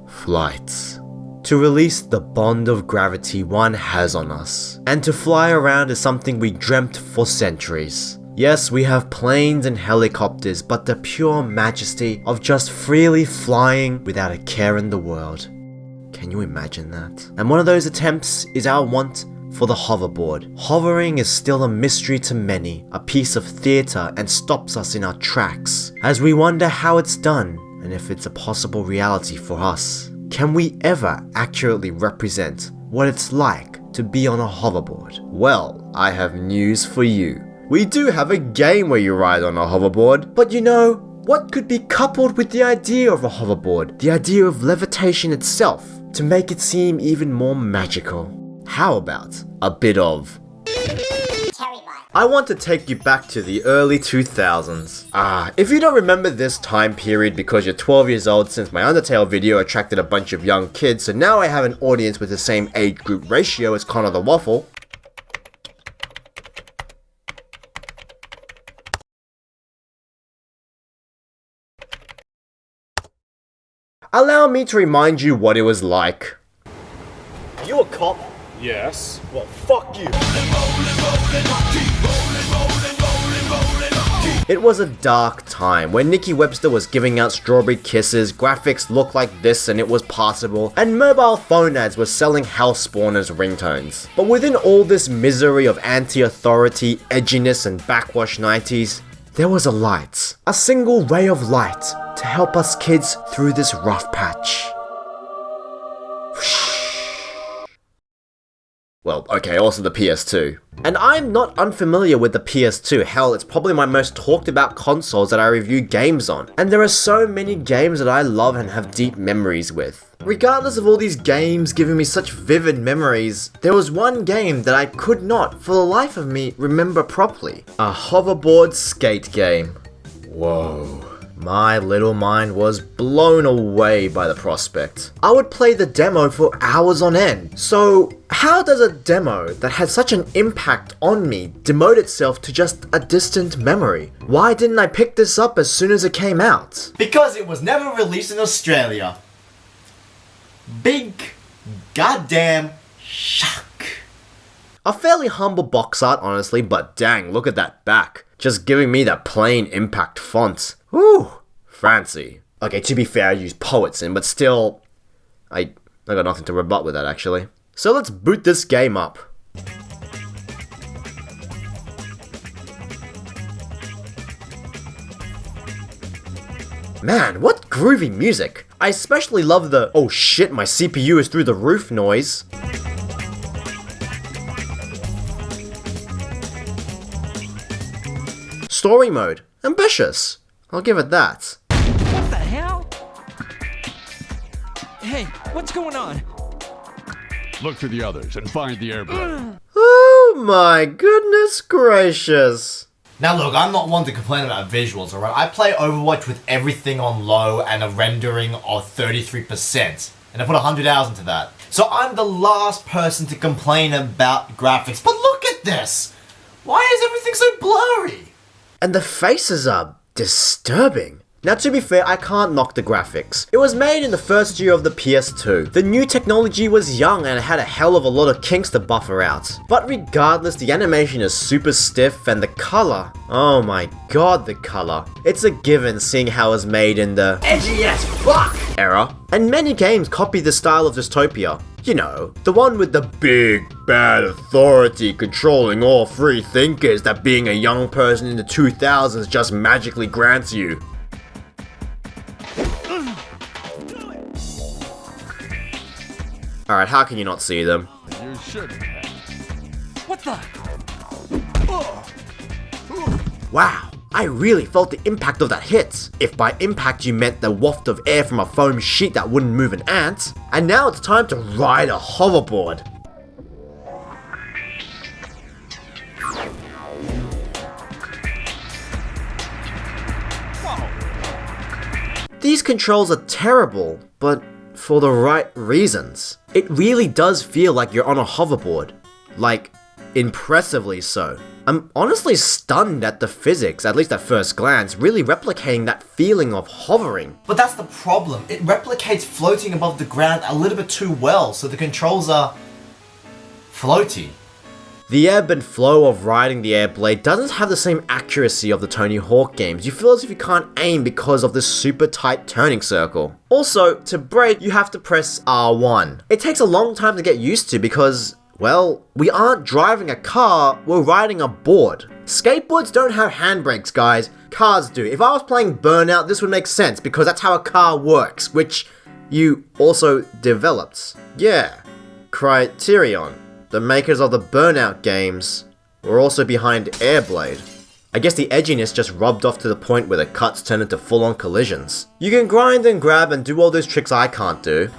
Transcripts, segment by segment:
Flights. To release the bond of gravity one has on us, and to fly around is something we dreamt for centuries. Yes, we have planes and helicopters, but the pure majesty of just freely flying without a care in the world. Can you imagine that? And one of those attempts is our want for the hoverboard. Hovering is still a mystery to many, a piece of theatre, and stops us in our tracks, as we wonder how it's done, and if it's a possible reality for us. Can we ever accurately represent what it's like to be on a hoverboard? Well, I have news for you. We do have a game where you ride on a hoverboard, but you know, what could be coupled with the idea of a hoverboard? The idea of levitation itself, to make it seem even more magical. How about a bit of TerryByte? I want to take you back to the early 2000s. If you don't remember this time period because you're 12 years old, since my Undertale video attracted a bunch of young kids, so now I have an audience with the same age group ratio as Connor the Waffle. Allow me to remind you what it was like. Are you a cop? Yes. Well, fuck you. It was a dark time when Nikki Webster was giving out strawberry kisses, graphics looked like this and it was passable, and mobile phone ads were selling house spawn as ringtones. But within all this misery of anti-authority, edginess and backwash 90s, there was a light. A single ray of light to help us kids through this rough patch. Well, okay, also the PS2. And I'm not unfamiliar with the PS2, hell, it's probably my most talked about consoles that I review games on. And there are so many games that I love and have deep memories with. Regardless of all these games giving me such vivid memories, there was one game that I could not, for the life of me, remember properly. A hoverboard skate game. Whoa. My little mind was blown away by the prospect. I would play the demo for hours on end. So, how does a demo that had such an impact on me demote itself to just a distant memory? Why didn't I pick this up as soon as it came out? Because it was never released in Australia. Big goddamn shock. A fairly humble box art, honestly, but dang, look at that back. Just giving me that plain impact font. Whew, fancy. Okay, to be fair, I used poets in, but still, I got nothing to rebut with that, actually. So let's boot this game up. Man, what groovy music. I especially love the, oh shit, my CPU is through the roof noise. Story mode, ambitious. I'll give it that. What the hell? Hey, what's going on? Look for the others and find the AirBlade. Oh my goodness gracious. Now look, I'm not one to complain about visuals, alright? I play Overwatch with everything on low and a rendering of 33%. And I put 100 hours into that. So I'm the last person to complain about graphics. But look at this! Why is everything so blurry? And the faces are disturbing. Now to be fair, I can't knock the graphics. It was made in the first year of the PS2. The new technology was young and it had a hell of a lot of kinks to buffer out. But regardless, the animation is super stiff and the color, oh my god, the color. It's a given seeing how it was made in the edgy as fuck era. And many games copy the style of Dystopia. You know, the one with the big, bad authority controlling all free thinkers that being a young person in the 2000s just magically grants you. Alright, how can you not see them? You shouldn't have. What the? Wow, I really felt the impact of that hit. If by impact you meant the waft of air from a foam sheet that wouldn't move an ant. And now it's time to ride a hoverboard. These controls are terrible, but for the right reasons. It really does feel like you're on a hoverboard. Like, impressively so. I'm honestly stunned at the physics, at least at first glance, really replicating that feeling of hovering. But that's the problem. It replicates floating above the ground a little bit too well, so the controls are floaty. The ebb and flow of riding the AirBlade doesn't have the same accuracy of the Tony Hawk games. You feel as if you can't aim because of this super tight turning circle. Also, to brake, you have to press R1. It takes a long time to get used to because, well, we aren't driving a car, we're riding a board. Skateboards don't have handbrakes, guys. Cars do. If I was playing Burnout, this would make sense because that's how a car works, which you also developed. Yeah. Criterion, the makers of the Burnout games, were also behind AirBlade. I guess the edginess just rubbed off to the point where the cuts turn into full-on collisions. You can grind and grab and do all those tricks I can't do.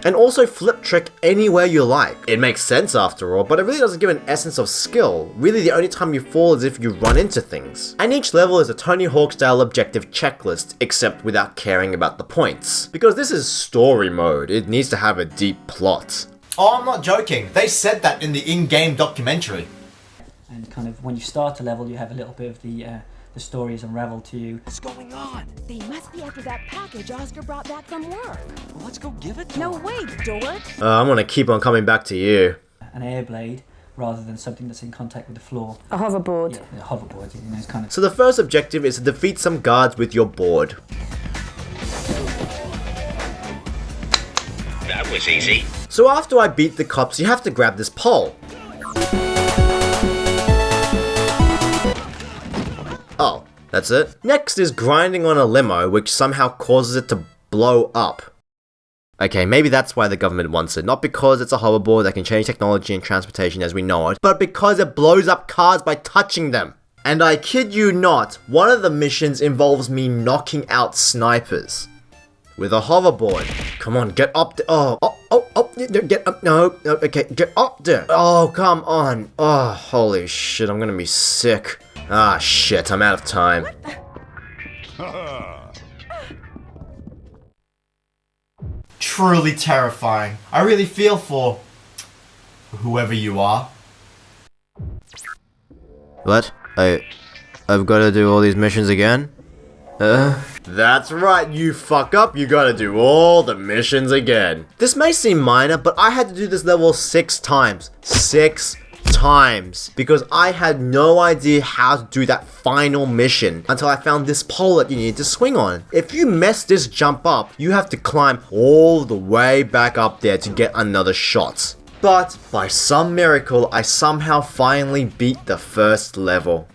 And also flip trick anywhere you like. It makes sense after all, but it really doesn't give an essence of skill. Really the only time you fall is if you run into things. And each level is a Tony Hawk style objective checklist, except without caring about the points. Because this is story mode, it needs to have a deep plot. Oh, I'm not joking. They said that in the in-game documentary. And kind of when you start a level, you have a little bit of the stories unravel to you. What's going on? They must be after that package Oscar brought back from work. Well, let's go give it to No him. way, dork. I'm gonna keep on coming back to you. An AirBlade rather than something that's in contact with the floor. A hoverboard. Yeah, a hoverboard, you know, it's kind of... So the first objective is to defeat some guards with your board. That was easy. So after I beat the cops, you have to grab this pole. Oh, that's it? Next is grinding on a limo, which somehow causes it to blow up. Okay, maybe that's why the government wants it. Not because it's a hoverboard that can change technology and transportation as we know it, but because it blows up cars by touching them. And I kid you not, one of the missions involves me knocking out snipers. With a hoverboard. Come on, get up there. Oh, get up. No, okay, get up there. Oh, come on. Oh, holy shit, I'm gonna be sick. Ah, shit, I'm out of time. Truly terrifying. I really feel for whoever you are. What? I've gotta do all these missions again? That's right, you fuck up, you gotta do all the missions again. This may seem minor, but I had to do this level 6 times. 6 times. Because I had no idea how to do that final mission until I found this pole that you need to swing on. If you mess this jump up, you have to climb all the way back up there to get another shot. But, by some miracle, I somehow finally beat the first level.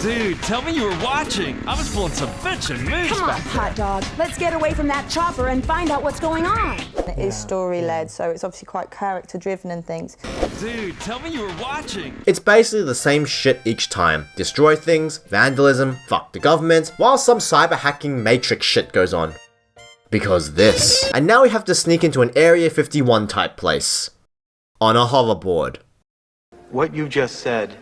Dude, tell me you were watching. I was pulling some bitchin' moves Come on, back there. hot dog. Let's get away from that chopper and find out what's going on. It is story-led, so it's obviously quite character-driven and things. Dude, tell me you were watching. It's basically the same shit each time. Destroy things, vandalism, fuck the government, while some cyber hacking matrix shit goes on. Because this. And now we have to sneak into an Area 51 type place. On a hoverboard. What you just said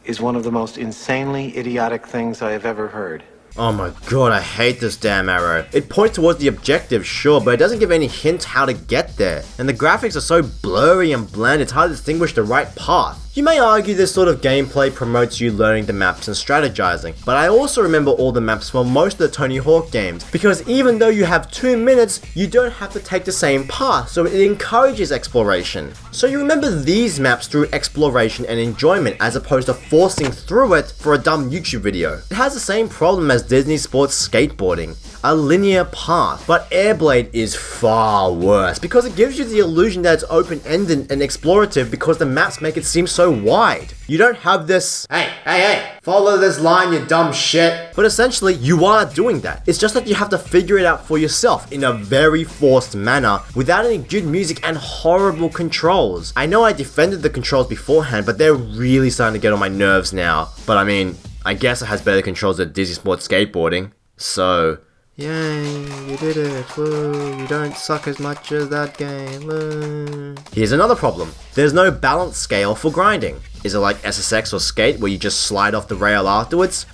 is one of the most insanely idiotic things I have ever heard. Oh my god, I hate this damn arrow. It points towards the objective, sure, but it doesn't give any hint how to get there. And the graphics are so blurry and bland, it's hard to distinguish the right path. You may argue this sort of gameplay promotes you learning the maps and strategizing, but I also remember all the maps for most of the Tony Hawk games, because even though you have 2 minutes, you don't have to take the same path, so it encourages exploration. So you remember these maps through exploration and enjoyment, as opposed to forcing through it for a dumb YouTube video. It has the same problem as Disney Sports skateboarding, a linear path, but AirBlade is far worse, because it gives you the illusion that it's open-ended and explorative because the maps make it seem so wide. You don't have this, hey, follow this line, you dumb shit. But essentially, you are doing that. It's just that you have to figure it out for yourself in a very forced manner without any good music and horrible controls. I know I defended the controls beforehand, but they're really starting to get on my nerves now. But I mean, I guess it has better controls than Disney Sports skateboarding. So, yay, you did it, woo, you don't suck as much as that game, woo. Here's another problem. There's no balance scale for grinding. Is it like SSX or Skate where you just slide off the rail afterwards?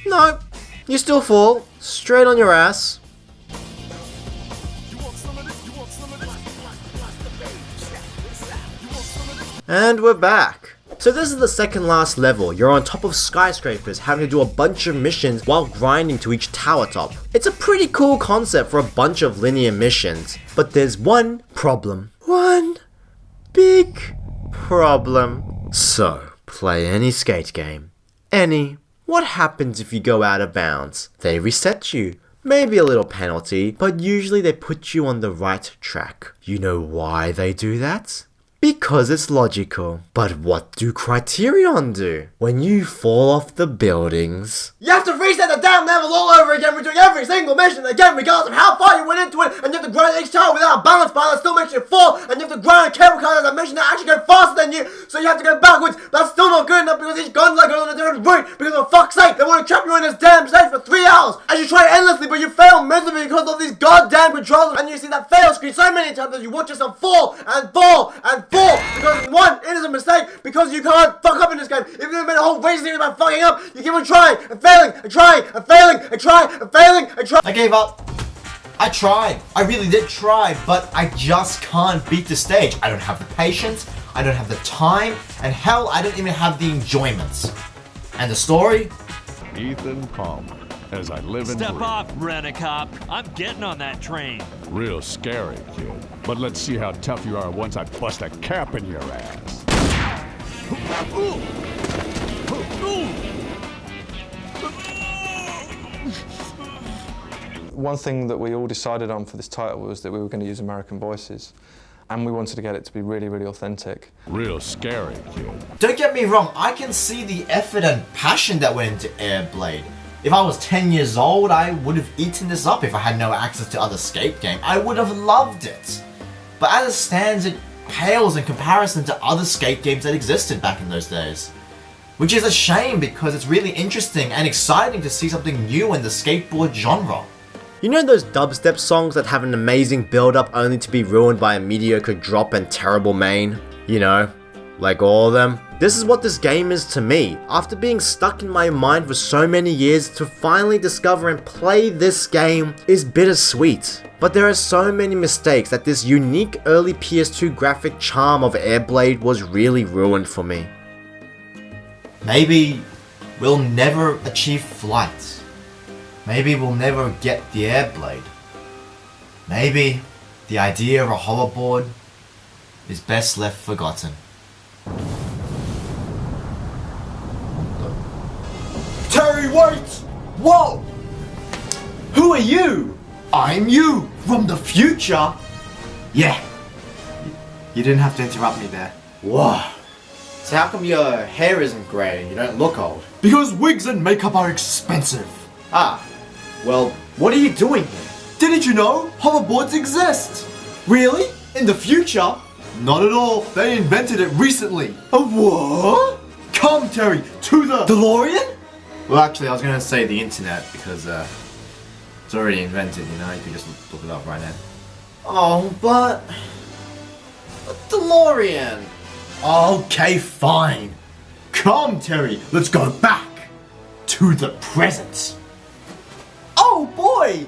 No, you still fall, straight on your ass. And we're back. So this is the second last level. You're on top of skyscrapers having to do a bunch of missions while grinding to each tower top. It's a pretty cool concept for a bunch of linear missions, but there's one problem. One big problem. So, play any skate game. Any. What happens if you go out of bounds? They reset you. Maybe a little penalty, but usually they put you on the right track. You know why they do that? Because it's logical. But what do Criterion do? When you fall off the buildings, you have to reset the damn level all over again, redoing every single mission again, regardless of how far you went into it, and you have to grind each tower without a balance bar that still makes you fall, and you have to grind a cable car as a mission that actually go faster than you, so you have to go backwards. That's still not good enough because each gun's like going on a different route, because for fuck's sake, they want to trap you in this damn stage for 3 hours, and you try endlessly, but you fail miserably because of these goddamn controllers, and you see that fail screen so many times that you watch yourself fall, and fall, and fall, because one innocent mistake, because you can't fuck up in this game. Even though you made a whole race series about fucking up, you keep on trying, and failing, and trying, and failing, and trying, and failing, and trying. I gave up. I tried. I really did try, but I just can't beat the stage. I don't have the patience, I don't have the time, and hell, I don't even have the enjoyments. And the story? Ethan Palmer, as I live and Step breathe. up, Rent-A-Cop. I'm getting on that train. Real scary, kid. But let's see how tough you are once I bust a cap in your ass. One thing that we all decided on for this title was that we were going to use American voices, and we wanted to get it to be really, really authentic. Real scary, kid. Don't get me wrong, I can see the effort and passion that went into AirBlade. If I was 10 years old, I would have eaten this up if I had no access to other skate games. I would have loved it. But as it stands, it pales in comparison to other skate games that existed back in those days. Which is a shame because it's really interesting and exciting to see something new in the skateboard genre. You know those dubstep songs that have an amazing build-up only to be ruined by a mediocre drop and terrible main? You know, like all of them? This is what this game is to me. After being stuck in my mind for so many years, to finally discover and play this game is bittersweet. But there are so many mistakes that this unique early PS2 graphic charm of AirBlade was really ruined for me. Maybe we'll never achieve flight. Maybe we'll never get the AirBlade. Maybe the idea of a hoverboard is best left forgotten. TerryByte! Whoa! Who are you? I'm you from the future. Yeah. You didn't have to interrupt me there. Whoa. So how come your hair isn't grey and you don't look old? Because wigs and makeup are expensive. Ah, well, what are you doing here? Didn't you know hoverboards exist? Really? In the future? Not at all. They invented it recently. A what? Come, Terry, to the DeLorean? Well, actually, I was gonna say the internet because it's already invented. You know, you can just look it up right now. Oh, but... DeLorean! Okay, fine. Come, Terry, let's go back to the present. Oh boy!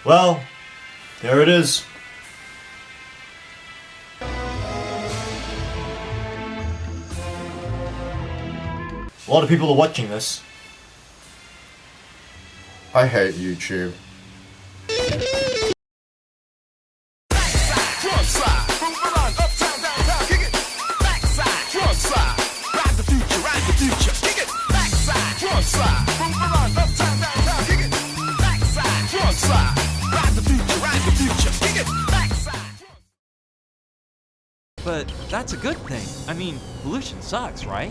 Well, there it is. A lot of people are watching this. I hate YouTube. But that's a good thing. I mean, pollution sucks, right?